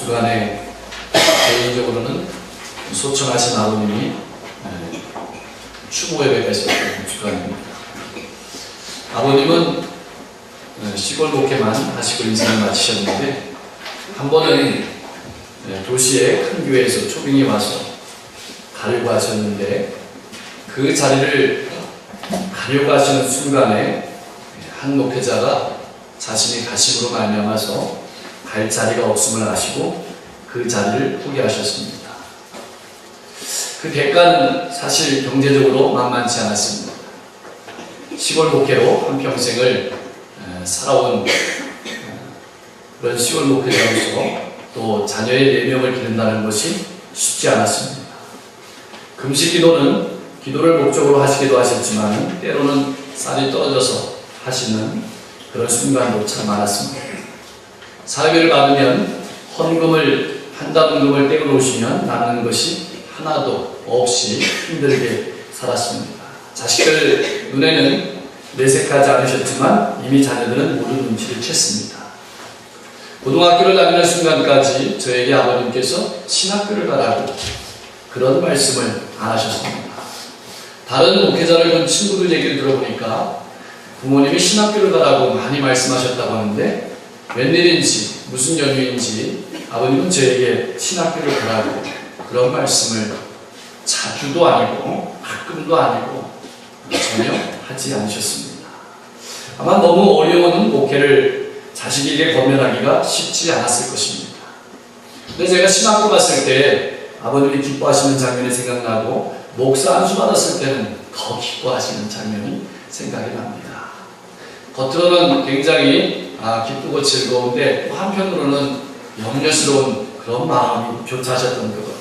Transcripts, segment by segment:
주간에 개인적으로는 소청하신 아버님이 추모 예배가 있었던 주간입니다. 아버님은 시골 목회만 하시고 인생을 마치셨는데 한 번은 도시의 큰 교회에서 초빙이 와서 가려고 하셨는데 그 자리를 가려고 하시는 순간에 한 목회자가 자신이 가심으로 말미암아서 갈 자리가 없음을 아시고 그 자리를 포기하셨습니다. 그 대가는 사실 경제적으로 만만치 않았습니다. 시골 목회로 한평생을 살아온 그런 시골 목회자로서 또 자녀의 4명을 기른다는 것이 쉽지 않았습니다. 금식 기도는 기도를 목적으로 하시기도 하셨지만 때로는 쌀이 떨어져서 하시는 그런 순간도 참 많았습니다. 사회를 받으면 헌금을 한다분금을 떼어 놓으시면 남는 것이 하나도 없이 힘들게 살았습니다. 자식들 눈에는 내색하지 않으셨지만 이미 자녀들은 모두 눈치를 챘습니다. 고등학교를 다니는 순간까지 저에게 아버님께서 신학교를 가라고 그런 말씀을 안 하셨습니다. 다른 목회자를 본 친구들 얘기를 들어보니까 부모님이 신학교를 가라고 많이 말씀하셨다고 하는데 웬일인지 무슨 연유인지 아버님은 저에게 신학교를 가라고 그런 말씀을 자주도 아니고 가끔도 아니고 전혀 하지 않으셨습니다. 아마 너무 어려운 목회를 자식에게 권면하기가 쉽지 않았을 것입니다. 근데 제가 신학교 갔을 때 아버님이 기뻐하시는 장면이 생각나고 목사 안수 받았을 때는 더 기뻐하시는 장면이 생각이 납니다. 겉으로는 굉장히 기쁘고 즐거운데 또 한편으로는 염려스러운 그런 마음이 교차하셨던 것 같아요.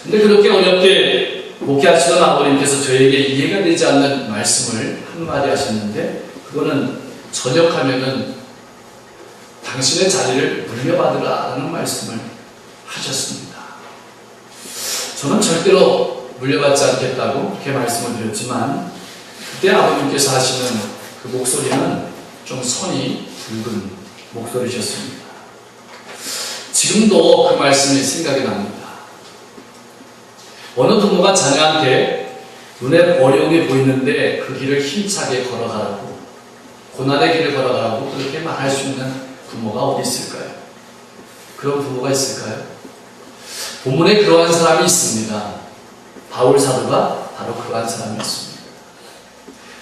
근데 그렇게 어렵게 목회하시던 아버님께서 저에게 이해가 되지 않는 말씀을 한마디 하셨는데 그거는 전역하면은 당신의 자리를 물려받으라는 말씀을 하셨습니다. 저는 절대로 물려받지 않겠다고 그렇게 말씀을 드렸지만 그때 아버님께서 하시는 그 목소리는 좀 선이 굵은 목소리셨습니다. 지금도 그 말씀이 생각이 납니다. 어느 부모가 자녀한테 눈에 어려움이 보이는데 그 길을 힘차게 걸어가라고 고난의 길을 걸어가라고 그렇게 말할 수 있는 부모가 어디 있을까요? 그런 부모가 있을까요? 본문에 그러한 사람이 있습니다. 바울 사도가 바로 그러한 사람이었습니다.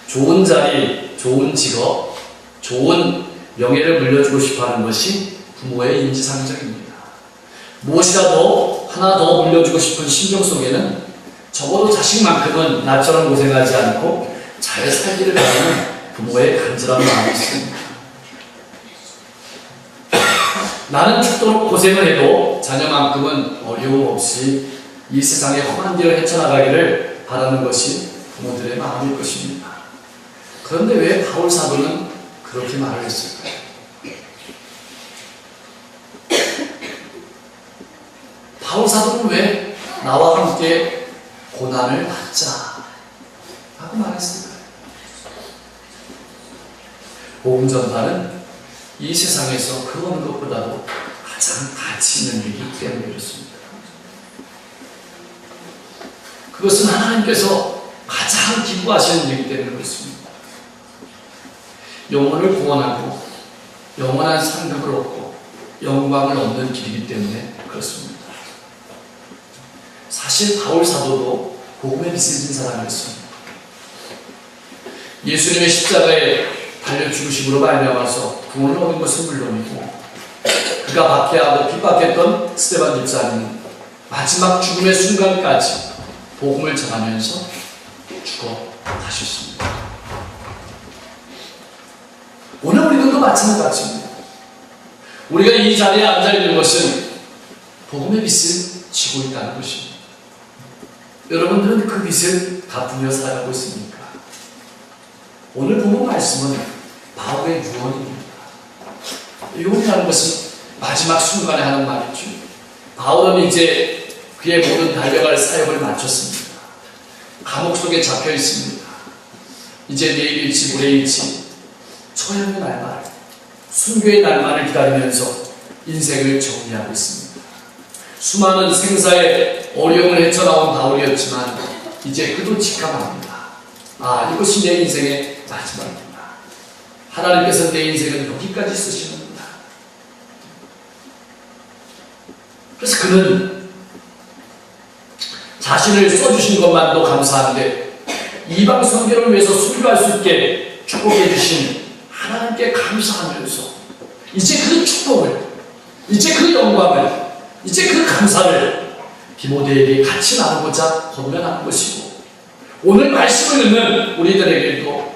좋은 자리, 좋은 직업, 좋은 명예를 물려주고 싶어하는 것이 부모의 인지상정입니다. 무엇이라도 하나 더 물려주고 싶은 심정 속에는 적어도 자식만큼은 나처럼 고생하지 않고 잘 살기를 바라는 부모의 간절한 마음이 있습니다. 나는 죽도록 고생을 해도 자녀만큼은 어려움 없이 이 세상의 험한 길을 헤쳐나가기를 바라는 것이 부모들의 마음일 것입니다. 그런데 왜 바울 사도는 그렇게 말을 했을까요? 바울 사도는 왜 나와 함께 고난을 받자 하고 말했을까요? 복음 전파는 이 세상에서 그 어느 것보다도 가장 가치 있는 일이기 때문에 그렇습니다. 그것은 하나님께서 가장 기뻐하시는 일이기 때문에 그렇습니다. 영혼을 구원하고 영원한 상급을 얻고 영광을 얻는 길이기 때문에 그렇습니다. 사실 바울 사도도 복음에 미친 사람이었습니다. 예수님의 십자가에 달려 죽으심으로 말미암아서 구원을 얻은 것은 물론이고 그가 박해하고 핍박했던 스데반 집사님은 마지막 죽음의 순간까지 복음을 전하면서 죽어 가셨습니다. 오늘 우리들도 마찬가지입니다. 우리가 이 자리에 앉아있는 것은 복음의 빛을 지고 있다는 것입니다. 여러분들은 그 빛을 갚으며 살아가고 있습니까? 오늘 본문 말씀은 바울의 유언입니다. 유언이라는 것은 마지막 순간에 하는 말이죠. 바울은 이제 그의 모든 달려갈 사역을 마쳤습니다. 감옥 속에 잡혀 있습니다. 이제 내일일지 모레일지 처형의 날만, 순교의 날만을 기다리면서 인생을 정리하고 있습니다. 수많은 생사의 어려움을 헤쳐나온 바울이었지만 이제 그도 직감합니다. 아, 이것이 내 인생의 마지막이구나. 하나님께서 내 인생은 여기까지 쓰시는구나. 그래서 그는 자신을 써주신 것만도 감사한데 이방 선교를 위해서 순교할 수 있게 축복해 주신 하나님께 감사하면서 이제 그 축복을, 이제 그 영광을, 이제 그 감사를 디모데에게 같이 나누고자 권면하는 것이고, 오늘 말씀을 듣는 우리들에게도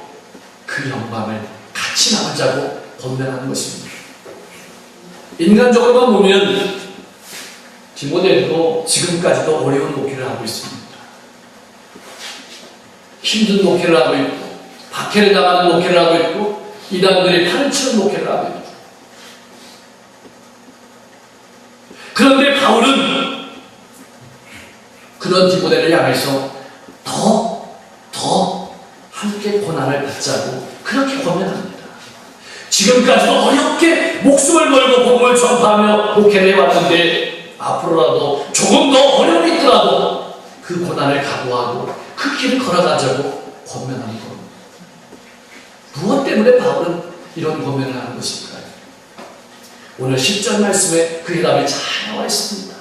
그 영광을 같이 나누자고 권면하는 것입니다. 인간적으로만 보면 디모데도 지금까지도 어려운 목회를 하고 있습니다. 힘든 목회를 하고 있고, 박해를 당하는 목회를 하고 있고, 이단들이 팔을 치는 목회를 하고 있고. 그런데 바울은 그런 디모데를 향해서 더 함께 고난을 받자고 그렇게 권면합니다. 지금까지도 어렵게 목숨을 걸고 복음을 전파하며 목회를 해왔는데 앞으로라도 조금 더 어려움이 있더라도 그 고난을 각오하고 그 길을 걸어가자고 권면하는 겁니다. 무엇 때문에 바울은 이런 권면을 하는 것일까요? 오늘 10절 말씀에 그 해답이 잘 나와 있습니다.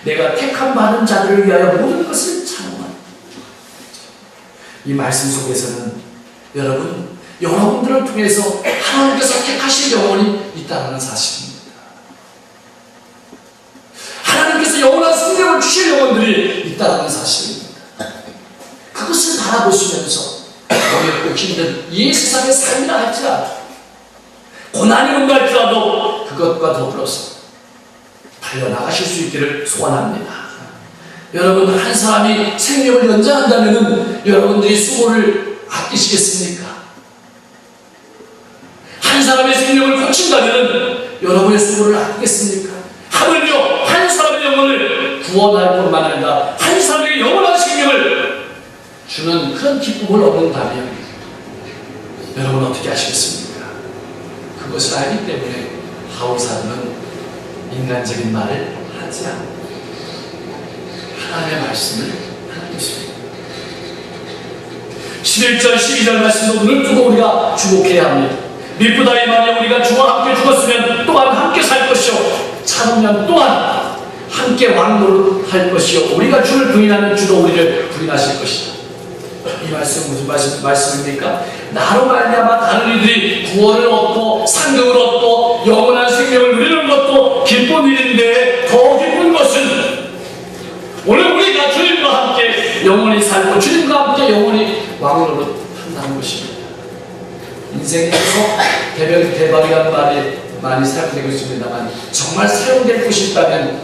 내가 택한 많은 자들을 위하여 모든 것을 찬송한다. 이 말씀 속에서는 여러분들을 통해서 하나님께서 택하신 영혼이 있다는 사실입니다. 하나님께서 영원한 생명을 주실 영혼들이 있다는 사실입니다. 그것을 바라보시면서 어렵고 힘든 이 세상의 삶이라 할지라도, 고난이 온다 할지라도 그것과 더불어서 달려나가실 수 있기를 소원합니다. 여러분, 한 사람이 생명을 연장한다면 여러분들이 수고를 아끼시겠습니까? 한 사람의 생명을 고친다면 여러분의 수고를 아끼겠습니까? 하물며 한 사람의 영혼을 구원할 뿐만 아니라 한 사람에게 영원한 생명을 주는 그런 기쁨을 얻는다면 여러분 어떻게 하시겠습니까? 그것을 알기 때문에 바울 사도는 인간적인 말을 하지 않고 하나님의 말씀을 하는 것입니다. 11절 12절 말씀도 눈을 뜨고 우리가 주목해야 합니다. 미쁘다이 만에 우리가 주와 함께 죽었으면 또한 함께 살 것이요 참으면 또한 함께 왕노릇할 것이요 우리가 주를 부인하는 주도 우리를 부인하실 것이다. 이 말씀은 무슨 말씀입니까? 나로 말미암아 다른 이들이 구원을 얻고 상급을 얻고 영원한 생명을 누리는 것도 기쁜 일인데 더 기쁜 것은 오늘 우리가 주님과 함께 영원히 살고 주님과 함께 영원히 왕으로 한다는 것입니다. 인생에서 대박이라는 말이 많이 사용되고 있습니다만 정말 사용될 곳이 있다면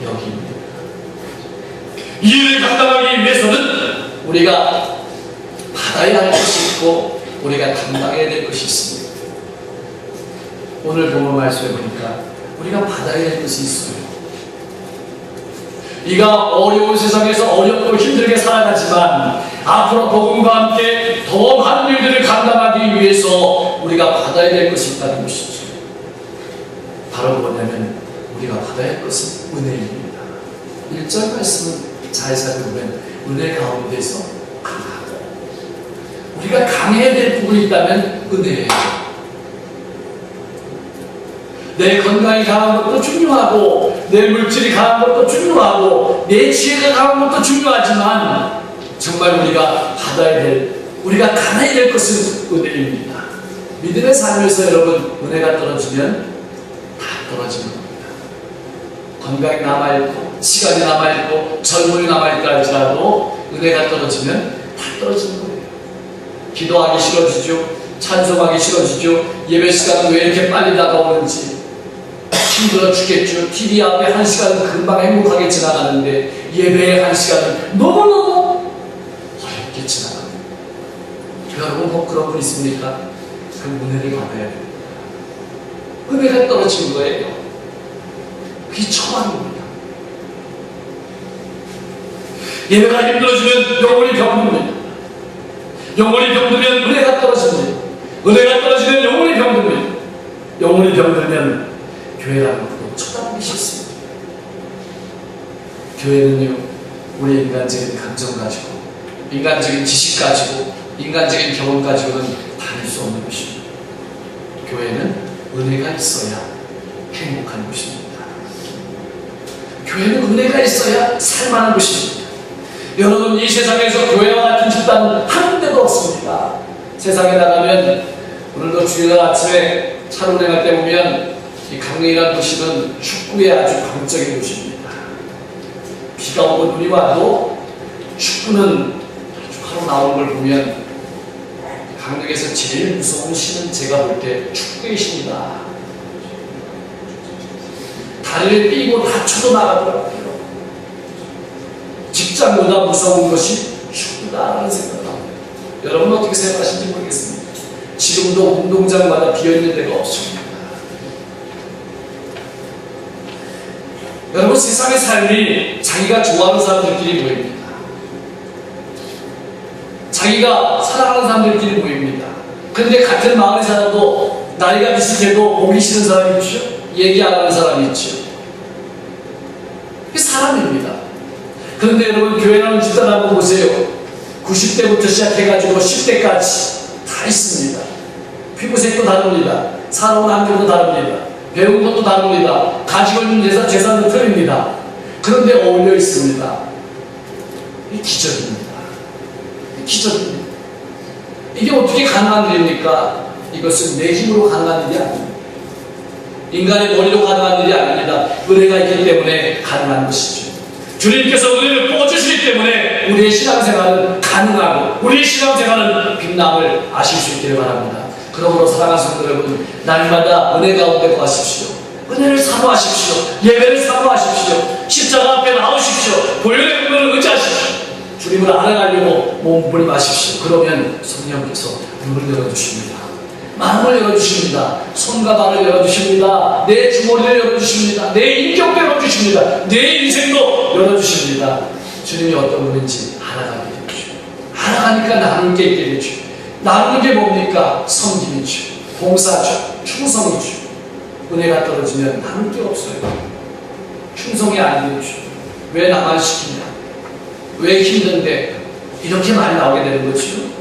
여기입니다. 이 일을 감당하기 위해서는 우리가 받아야 할 것이 있고 우리가 감당해야 될 것이 있습니다. 오늘 본문 말씀에 보니까 우리가 받아야 될 것이 있어요. 네가 어려운 세상에서 어렵고 힘들게 살아가지만 앞으로 복음과 함께 더 많은 일들을 감당하기 위해서 우리가 받아야 될 것이 있다는 것이죠. 바로 뭐냐면 우리가 받아야 할 것은 은혜입니다. 1절 말씀은 잘 살펴보면 은혜 가운데서 강하다. 우리가 강해야 될 부분이 있다면 은혜예요. 내 건강이 강한 것도 중요하고 내 물질이 강한 것도 중요하고 내 지혜가 강한 것도 중요하지만 정말 우리가 받아야 될, 우리가 강해야 될 것은 은혜입니다. 믿음의 삶에서 여러분 은혜가 떨어지면 다 떨어지는 겁니다. 건강이 남아있고 시간이 남아있고 젊음이 남아있다 할지라도 은혜가 떨어지면 다 떨어지는 거예요. 기도하기 싫어지죠. 찬송하기 싫어지죠. 예배 시간은 왜 이렇게 빨리 다가오는지 힘들어 죽겠죠. TV 앞에 1시간은 금방 행복하게 지나가는데 예배의 1시간은 너무너무 어렵게 지나갑니다. 여러분 뭐 그런 분 있습니까? 그 은혜를 받아야 됩니다. 은혜가 떨어진 거예요. 그게 처방입니다. 예배가 힘들어지면 영혼이 병듭니다. 영혼이 병들면 은혜가 떨어집니다. 은혜가 떨어지면 영혼이 병듭니다. 영혼이 병들면 교회라는 것도 쳐다보기 싫습니다. 교회는요, 우리 인간적인 감정 가지고, 인간적인 지식 가지고, 인간적인 경험 가지고는 다닐 수 없는 곳입니다. 교회는 은혜가 있어야 행복한 곳입니다. 교회는 은혜가 있어야 살만한 곳입니다. 여러분, 이 세상에서 교회와 같은 집단은 한 군데도 없습니다. 세상에 나가면, 오늘도 주일날 아침에 차로 운행할 때 보면 이 강릉이라는 도시는 축구의 아주 광적인 도시입니다. 비가 오고 눈이 와도 축구는 하루 나오는 걸 보면 강릉에서 제일 무서운 신은 제가 볼 때 축구의 신이다. 다리를 삐고 다쳐도 나가더라고요. 직장보다 무서운 것이 축구다라는 생각을 합니다. 여러분 어떻게 생각하시는지 모르겠습니다. 지금도 운동장마다 비어있는 데가 없습니다. 여러분, 세상의 삶이 자기가 좋아하는 사람들끼리 모입니다. 자기가 사랑하는 사람들끼리 모입니다. 그런데 같은 마을에 살아도 나이가 비슷해도 보기 싫은 사람이 있죠. 얘기 안 하는 사람이 있죠. 이게 사람입니다. 그런데 여러분, 교회라는 집단 한번 보세요. 90대부터 시작해가지고 10대까지 다 있습니다. 피부색도 다릅니다. 살아온 환경도 다릅니다. 배운 것도 다릅니다. 가지고 있는 재산도 틀립니다. 그런데 어울려 있습니다. 이 기적입니다. 기적입니다. 이게 어떻게 가능한 일입니까? 이것은 내 힘으로 가능한 일이 아닙니다. 인간의 머리로 가능한 일이 아닙니다. 은혜가 있기 때문에 가능한 것이죠. 주님께서 은혜를 부어주시기 때문에 우리의 신앙생활은 가능하고 우리의 신앙생활은 빛남을 아실 수 있기를 바랍니다. 그러므로 사랑하는 성도 여러분, 날마다 은혜 가운데 거하십시오. 은혜를 사모하십시오. 예배를 사모하십시오. 십자가 앞에 나오십시오. 보혈의 분을 의지하십시오. 주님을 알아가려고 몸부림하십시오. 그러면 성령께서 문을 열어주십니다. 마음을 열어주십니다. 손과 발을 열어주십니다. 내 주머니를 열어주십니다. 내 인격도 열어주십니다. 내 인생도 열어주십니다. 주님이 어떤 분인지 알아가게 되죠. 알아가니까 나누는 게 있게 되죠. 나누는 게 뭡니까? 섬김이죠. 봉사죠. 충성이죠. 은혜가 떨어지면 나눌 게 없어요. 충성이 안 되죠. 왜 나만 시키냐? 왜 힘든데? 이렇게 많이 나오게 되는 거죠.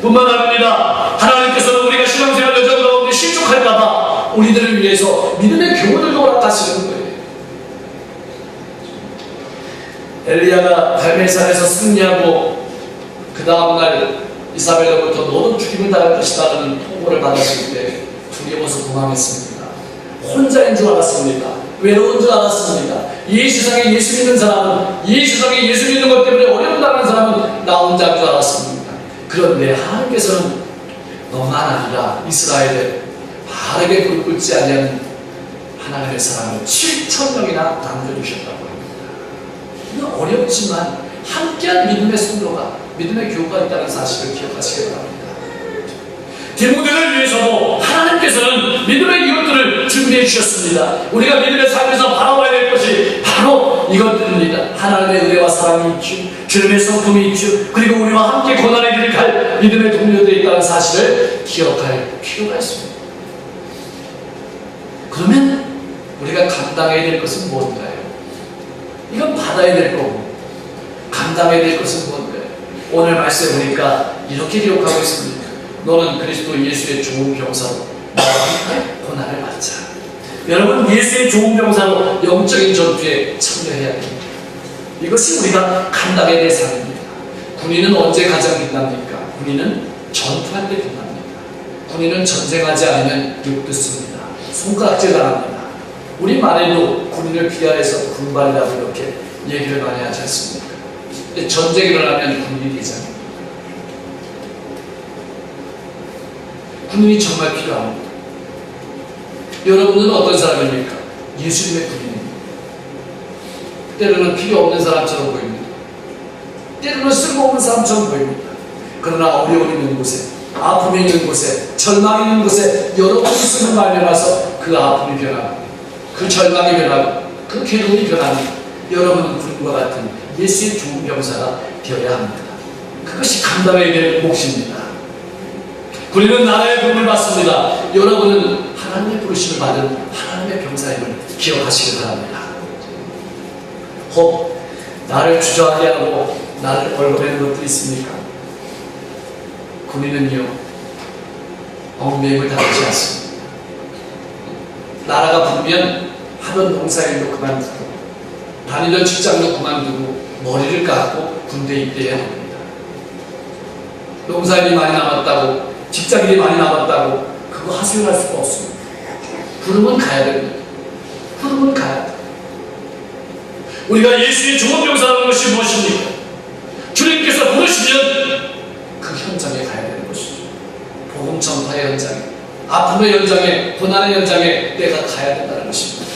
뿐만 아닙니다. 하나님께서는 우리가 신앙생활 여정 가운데 실족할까봐 우리들을 위해서 믿음의 교훈을 허락하시는 거예요. 엘리야가 갈멜산에서 승리하고 그 다음날 이사벨로부터 너도 죽임을 당할 것이다라는 통보를 받았을 때 두려워서 도망했습니다. 혼자인 줄 알았습니다. 외로운 줄 알았습니다. 이 세상에 예수 믿는 사람은, 이 세상에 예수 믿는 것 때문에 어려움 당하는 사람은 나 혼자인 줄 알았습니다. 그런데 하나님께서는 너만 아니라 이스라엘에 바르게 꿀 끓지 아니하는 하나님의 사람을 7,000명이나 남겨주셨다고 합니다. 이건 어렵지만 함께한 믿음의 성도가, 믿음의 교우가 있다는 사실을 기억하시기 바랍니다. 디모데를 위해서도 하나님께서는 믿음의 이것들을 준비해 주셨습니다. 우리가 믿음의 삶에서 바라봐야 될 것이 바로 이것들입니다. 하나님의 은혜와 사랑이 있죠. 주님의 성품이 있죠. 그리고 우리와 함께 고난의 길을 갈 믿음의 동료들이 있다는 사실을 기억할 필요가 있습니다. 그러면 우리가 감당해야 될 것은 뭔가요? 이건 받아야 될 거고, 감당해야 될 것은 뭔가요? 오늘 말씀에 보니까 이렇게 기록하고 있습니다. 너는 그리스도 예수의 좋은 병사로 나와 함께 고난을 받자. 여러분, 예수의 좋은 병사로 영적인 전투에 참여해야 됩니다. 이것이 우리가 감당해야 될 삶입니다. 군인은 언제 가장 빛납니까? 군인은 전투할 때 빛납니다. 군인은 전쟁하지 않으면 욕듣습니다. 손가락질 당합니다. 우리 말에도 군인을 비하해서 군발이라고 이렇게 얘기를 많이 하지 않습니까? 전쟁이 일어나면 군인이 대장입니다. 군인이 정말 필요합니다. 여러분은 어떤 사람입니까? 예수님의 군인입니다. 때로는 필요 없는 사람처럼 보입니다. 때로는 쓸모없는 사람처럼 보입니다. 그러나 어려움이 있는 곳에, 아픔이 있는 곳에, 절망이 있는 곳에 여러분이 쓰는 말미암아서 그 아픔이 변하고, 그 절망이 변하고, 그 괴로움이 변합니다. 여러분은 군인과 같은 예수의 좋은 병사가 되어야 합니다. 그것이 감당해야 될 몫입니다. 군인은 나라의 도움을 받습니다. 여러분은 하나님의 부르심을 받은 하나님의 병사임을 기억하시길 바랍니다. 혹 나를 주저하게 하고 나를 얼거매는 것도 있습니까? 군인은요 엉매임을 당하지 않습니다. 나라가 부르면 하던 농사일도 그만두고 다니던 직장도 그만두고 머리를 깎고 군대에 입대해야 됩니다. 농사일이 많이 남았다고 직장일이 많이 남았다고 그거 하소연할 수가 없습니다. 부르면 가야 됩니다. 부르면 가야 됩니다. 우리가 예수의 종업병사라는 것이 무엇입니까? 주님께서 부르시면 그 현장에 가야 되는 것이죠. 복음 전파의 현장에, 아픔의 현장에, 고난의 현장에 내가 가야 된다는 것입니다.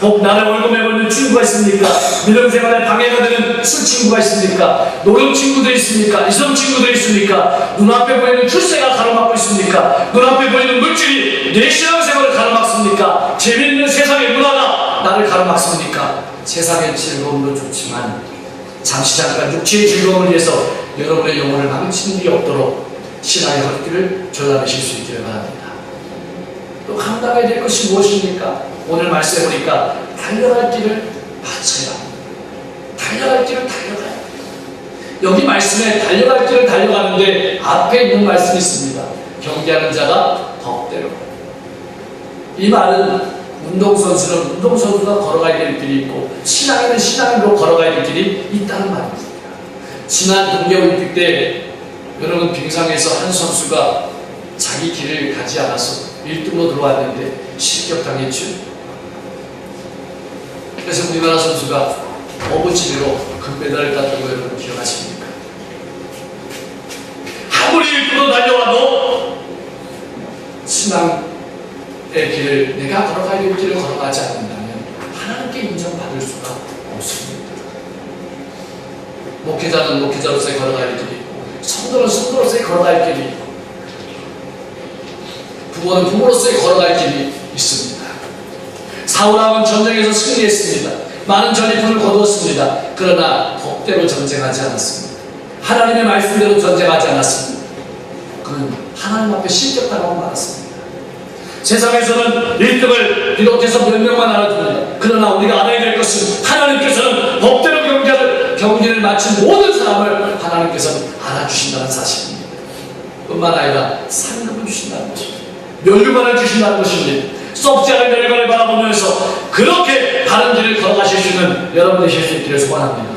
혹 나를 월급내고 있는 친구가 있습니까? 믿음 생활에 방해가 되는 술 친구가 있습니까? 노름 친구들이 있습니까? 이성 친구들이 있습니까? 눈앞에 보이는 출세가 가로막고 있습니까? 눈앞에 보이는 물질이 내 신앙생활을 가로막습니까? 재미있는 세상의 문화가 나를 가로막습니까? 세상의 즐거움도 좋지만 잠시 잠깐 육체의 즐거움을 위해서 여러분의 영혼을 망치는 일이 없도록 신앙의 헛길을 졸라매실 수 있기를 바랍니다. 또 감당해야 될 것이 무엇입니까? 오늘 말씀해 보니까 달려갈 길을 바쳐야 합니다. 달려갈 길을 달려가야 합니다. 여기 말씀에 달려갈 길을 달려가는데 앞에 있는 말씀이 있습니다. 경계하는 자가 법대로. 이 말은 운동선수는 운동선수가 걸어가야 될 길이 있고 신앙인은 신앙인으로 걸어가야 될 길이 있다는 말입니다. 지난 동계올림픽 때 여러분 빙상에서 한 선수가 자기 길을 가지 않아서 1등으로 들어왔는데 실격당했죠. 그래서 우리나라 선수가 어부치리로 금메달을 땄던 거 여러분 기억하십니까? 아무리 1등으로 달려와도 신앙의 길을 내가 걸어가야 될 길을 걸어가지 않는다면 하나님께 인정받을 수가 없습니다. 목회자는 목회자로서의 걸어가야 할 길이 있고 성도는 성도로서의 걸어가야 할 길이 있고 부모는 부모로서의 걸어갈 길이 있습니다. 사울왕은 전쟁에서 승리했습니다. 많은 전리품을 거두었습니다. 그러나 법대로 전쟁하지 않았습니다. 하나님의 말씀대로 전쟁하지 않았습니다. 그는 하나님 앞에 실격당하고 말았습니다. 세상에서는 1등을 비롯해서 몇 명만 알아줍니다. 그러나 우리가 알아야 될 것은 하나님께서는 법대로 경기를 마친 모든 사람을 하나님께서는 알아주신다는 사실입니다. 뿐만 아니라 상급을 주신다는 것입니다. 멸류관을 주신다는 것입니다. 썩지 않은 멸류관을 바라보면서 그렇게 바른 길을 걸어가실 수 있는 여러분 되실 수 있기를 소원합니다.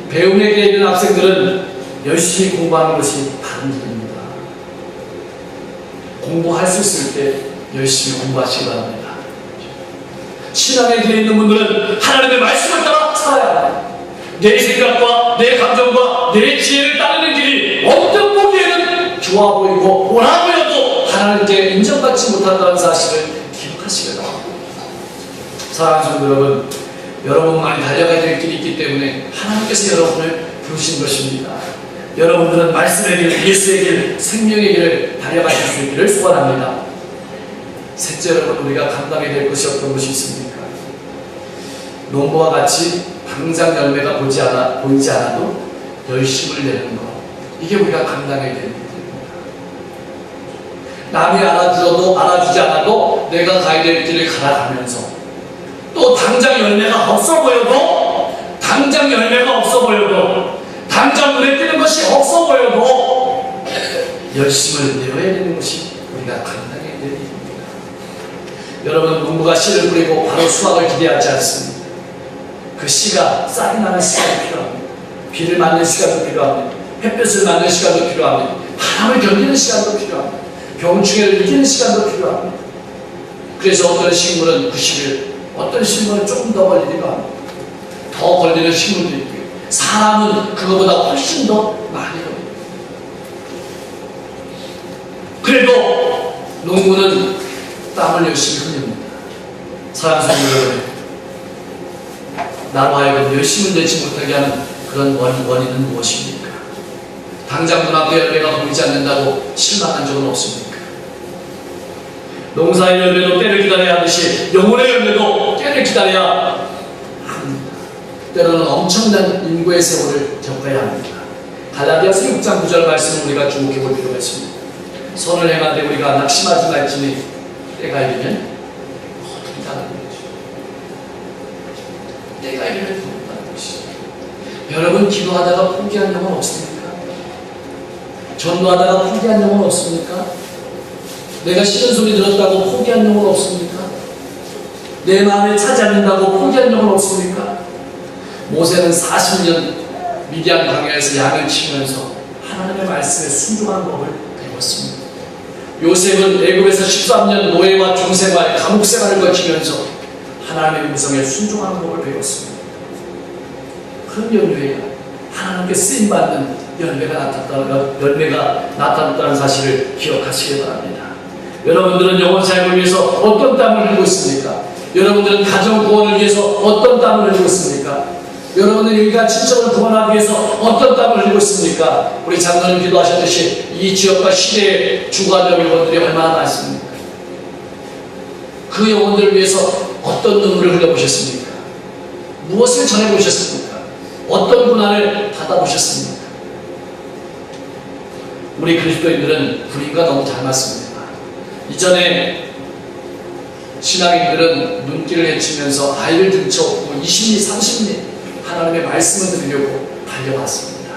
배움에 길에 있는 학생들은 열심히 공부하는 것이 바른 길입니다. 공부할 수 있을 때 열심히 공부하시기 바랍니다. 신앙의 길에 있는 분들은 하나님의 말씀을 따라 살아야 합니다. 내 생각과 내 감정과 내 지혜를 따르는 길이 어떤 보기에는 좋아 보이고 옳아 보여도 하나님께 인정받지 못한다는 사실을 기억하시기 바랍니다. 사랑하는 성도 여러분, 여러분만이 달려가야 될 길이 있기 때문에 하나님께서 여러분을 부르신 것입니다. 여러분들은 말씀의 길, 예수의 길, 생명의 길을 달려가실 수 있기를 소원합니다. 셋째, 여러분, 우리가 감당해야 될 것이 어떤 것이 있습니까? 농부와 같이 당장 열매가 보이지 않아도 열심을 내는 것, 이게 우리가 감당해야 되는 일입니다. 남이 알아주지 않아도 내가 가야 될 길을 가라가면서 또 당장 열매가 없어 보여도 당장 눈에 띄는 것이 없어 보여도 열심을 내어야 되는 것이 우리가 감당해야 되는 일입니다. 여러분, 농부가 씨를 뿌리고 바로 수확을 기대하지 않습니다. 그 씨가 싹이 나는 시간이 필요합니다. 비를 맞는 시간도 필요합니다. 햇볕을 맞는 시간도 필요합니다. 바람을 견디는 시간도 필요합니다. 병충해를 이기는 시간도 필요합니다. 그래서 어떤 식물은 90일, 어떤 식물은 조금 더 걸리기도 합니다. 더 걸리는 식물도 있고요. 사람은 그거보다 훨씬 더 많이 걸립니다. 그래도 농부는 땀을 열심히 흘립니다. 사랑하는 여러분, 나로 하여금 열심을 내지 못하게 하는 그런 원인은 무엇입니까? 당장 눈앞에 열매가 보이지 않는다고 실망한 적은 없습니까? 농사의 열매도 때를 기다려야 하듯이 영혼의 열매도 때를 기다려야 합니다. 때로는 엄청난 인고의 세월을 겪어야 합니다. 갈라디아서 6장 9절 말씀을 우리가 주목해 볼 필요가 있습니다. 선을 행하되 우리가 낙심하지 말지니 때가 이르면 때가 이르면 부른다는 것이죠. 여러분, 기도하다가 포기한 영혼 없습니까? 전도하다가 포기한 영혼 없습니까? 내가 싫은 소리 들었다고 포기한 영혼 없습니까? 내 마음을 차지 않는다고 포기한 영혼 없습니까? 모세는 40년 미디안 광야에서 양을 치면서 하나님의 말씀에 순종하는 법을 배웠습니다. 요셉은 애굽에서 13년 노예와 종생활, 감옥 생활을 거치면서 하나님의 음성에 순종하는 법을 배웠습니다. 그런 연후에 하나님께 쓰임받는 열매가 나타났다는 사실을 기억하시기 바랍니다. 여러분들은 영혼 사역을 위해서 어떤 땀을 흘리고 있습니까? 여러분들은 가정 구원을 위해서 어떤 땀을 흘리고 있습니까? 여러분은 일가 친척을 구원하기 위해서 어떤 땀을 흘리고 있습니까? 우리 장로님 기도하셨듯이 이 지역과 시대에 죽어가는 영혼들이 얼마나 많습니까? 그 영혼들을 위해서 어떤 눈물을 흘려보셨습니까? 무엇을 전해보셨습니까? 어떤 고난을 받아보셨습니까? 우리 그리스도인들은 불인과 너무 닮았습니다. 이전에 신앙인들은 눈길을 헤치면서 아이를 등쳐오고 20리, 30리 하나님의 말씀을 드리려고 달려왔습니다.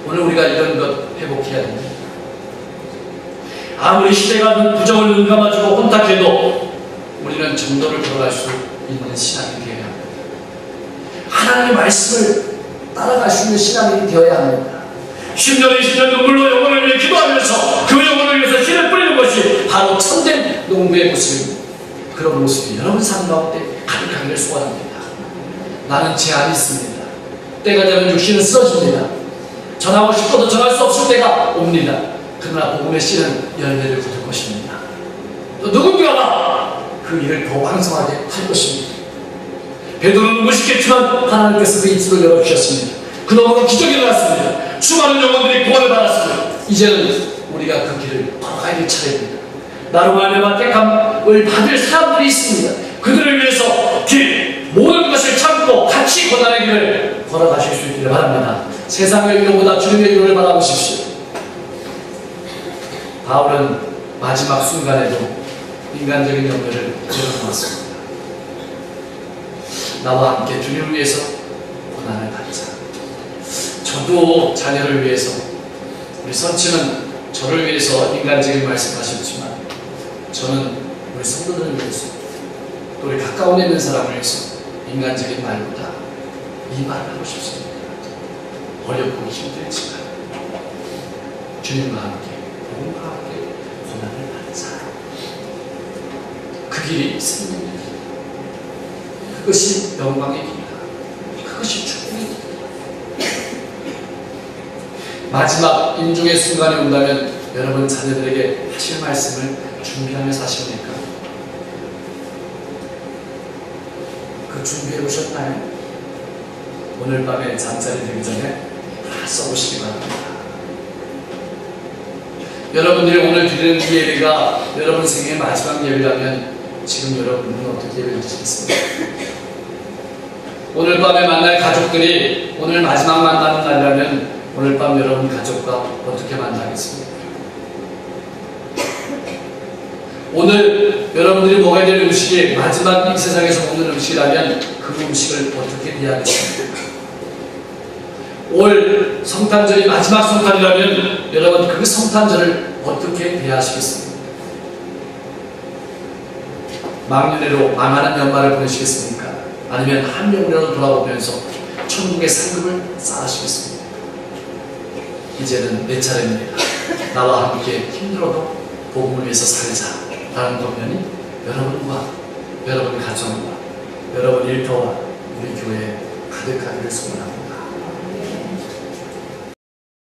오늘 우리가 이런 것 회복해야 됩니다. 아무리 시대가 부정을 눈 감아주고 혼탁해도 우리는 정도를 걸어갈 수 있는 신앙이 되어야 합니다. 하나님의 말씀을 따라갈 수 있는 신앙이 되어야 합니다. 10년, 20년 눈물로 영혼을 위해 기도하면서 그 영혼을 위해서 씨를 뿌리는 것이 바로 참된 농부의 모습입니다. 그런 모습이 여러분 삶 가운데 가득하기를 소원합니다. 나는 제한이 있습니다. 때가 되면 육신은 쓰러집니다. 전하고 싶어도 전할 수 없을 때가 옵니다. 그러나 복음의 씨는 열매를 거둘 것입니다. 또 누군가가 그 일을 더 왕성하게 할 것입니다. 베드로는 무식했지만 하나님께서 그 입술을 열어주셨습니다. 그놈으로 기적이 일어났습니다. 수많은 영혼들이 구원을 받았습니다. 이제는 우리가 그 길을 걸어가야 될 차례입니다. 나로 말미암아 택함을 받을 사람들이 있습니다. 그들을 위해서 모든 것을 참고 같이 고난의 길을 걸어가실 수 있기를 바랍니다. 세상의 위로보다 주님의 위로를 바라보십시오. 바울은 마지막 순간에도 인간적인 연결을 들어놓았습니다. 나와 함께 주님을 위해서 고난을 받자. 저도 자녀를 위해서, 우리 선친은 저를 위해서 인간적인 말씀하셨지만 저는 우리 성도들을 위해서, 또 우리 가까운 데 있는 사람을 위해서 인간적인 말보다 이 말을 하고 싶습니다. 어렵고 힘들지만 주님과 함께, 복음과 함께 고난을 받자. 그 길이 생명의 길, 그것이 영광의 길이다. 그것이 축복의 길이다. 마지막 임종의 순간이 온다면 여러분 자녀들에게 하실 말씀을 준비하면서 하십니까? 그 준비해 오셨나요? 오늘 밤에 잠자리 들기 전에 다 써보시기 바랍니다. 여러분들이 오늘 드리는 이 예배가 여러분 생애의 마지막 예배라면 지금 여러분은 어떻게 예배를 드시겠습니까? 오늘 밤에 만날 가족들이 오늘 마지막 만나는 날이라면 오늘 밤 여러분 가족과 어떻게 만나겠습니까? 오늘 여러분들이 먹어야 될 음식이 마지막 이 세상에서 먹는 음식이라면 그 음식을 어떻게 대하겠습니까? 올 성탄절이 마지막 성탄이라면 여러분 그 성탄절을 어떻게 대하시겠습니까? 망년회로 망하는 연말을 보내시겠습니까? 아니면 한 명이라도 돌아보면서 천국의 상급을 쌓으시겠습니까? 이제는 내 차례입니다. 나와 함께 힘들어도 복음을 위해서 살자 라는 권면이 여러분과 여러분 가정과 여러분 일터와 우리 교회에 가득하기를 소원합니다.